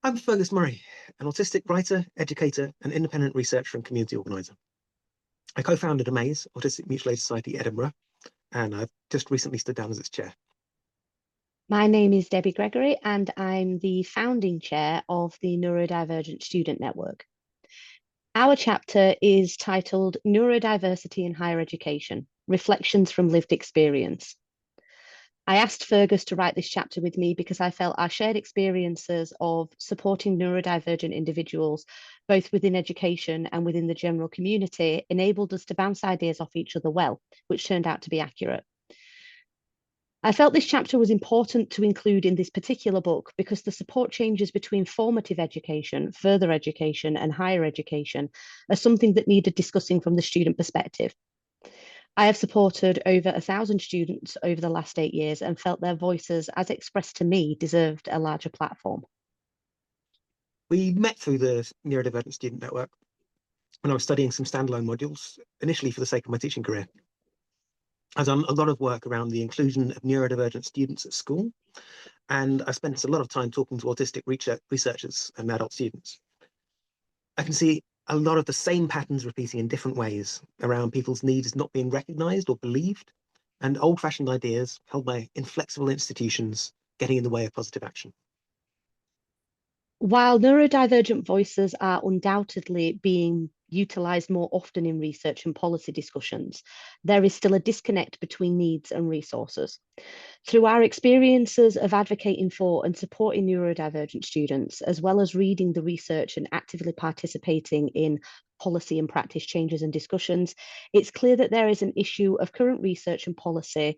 I'm Fergus Murray, an autistic writer, educator, and independent researcher and community organiser. I co-founded AMAZE, Autistic Mutual Aid Society Edinburgh, and I've just recently stood down as its chair. My name is Debi Gregory, and I'm the founding chair of the Neurodivergent Student Network. Our chapter is titled Neurodiversity in Higher Education, Reflections from Lived Experience. I asked Fergus to write this chapter with me because I felt our shared experiences of supporting neurodivergent individuals, both within education and within the general community, enabled us to bounce ideas off each other well, which turned out to be accurate. I felt this chapter was important to include in this particular book because the support changes between formative education, further education, and higher education are something that needed discussing from the student perspective. I have supported over 1,000 students over the last 8 years and felt their voices, as expressed to me, deserved a larger platform. We met through the Neurodivergent Student Network when I was studying some standalone modules, initially for the sake of my teaching career. I've done a lot of work around the inclusion of neurodivergent students at school, and I spent a lot of time talking to autistic researchers and adult students. I can see a lot of the same patterns repeating in different ways around people's needs not being recognised or believed, and old-fashioned ideas held by inflexible institutions getting in the way of positive action. While neurodivergent voices are undoubtedly being utilised more often in research and policy discussions, there is still a disconnect between needs and resources. Through our experiences of advocating for and supporting neurodivergent students, as well as reading the research and actively participating in policy and practice changes and discussions, it's clear that there is an issue of current research and policy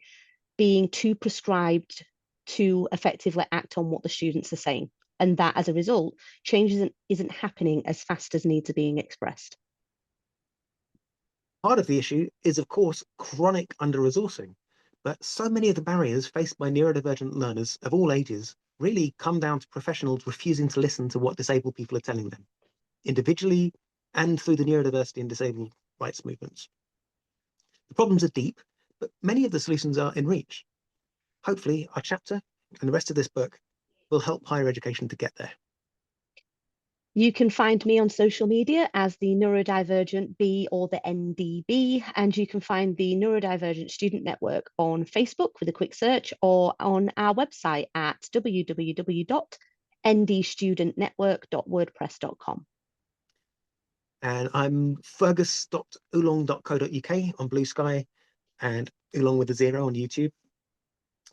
being too prescribed to effectively act on what the students are saying. And that, as a result, change isn't happening as fast as needs are being expressed. Part of the issue is, of course, chronic under-resourcing, but so many of the barriers faced by neurodivergent learners of all ages really come down to professionals refusing to listen to what disabled people are telling them, individually and through the neurodiversity and disabled rights movements. The problems are deep, but many of the solutions are in reach. Hopefully, our chapter and the rest of this book will help higher education to get there. You can find me on social media as the Neurodivergent B or the NDB, and you can find the Neurodivergent Student Network on Facebook with a quick search or on our website at www.ndstudentnetwork.wordpress.com. And I'm fergus.oolong.co.uk on Blue Sky and Oolong with a zero on YouTube.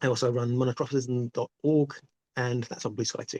I also run monotropism.org, and that's on Blue Sky too.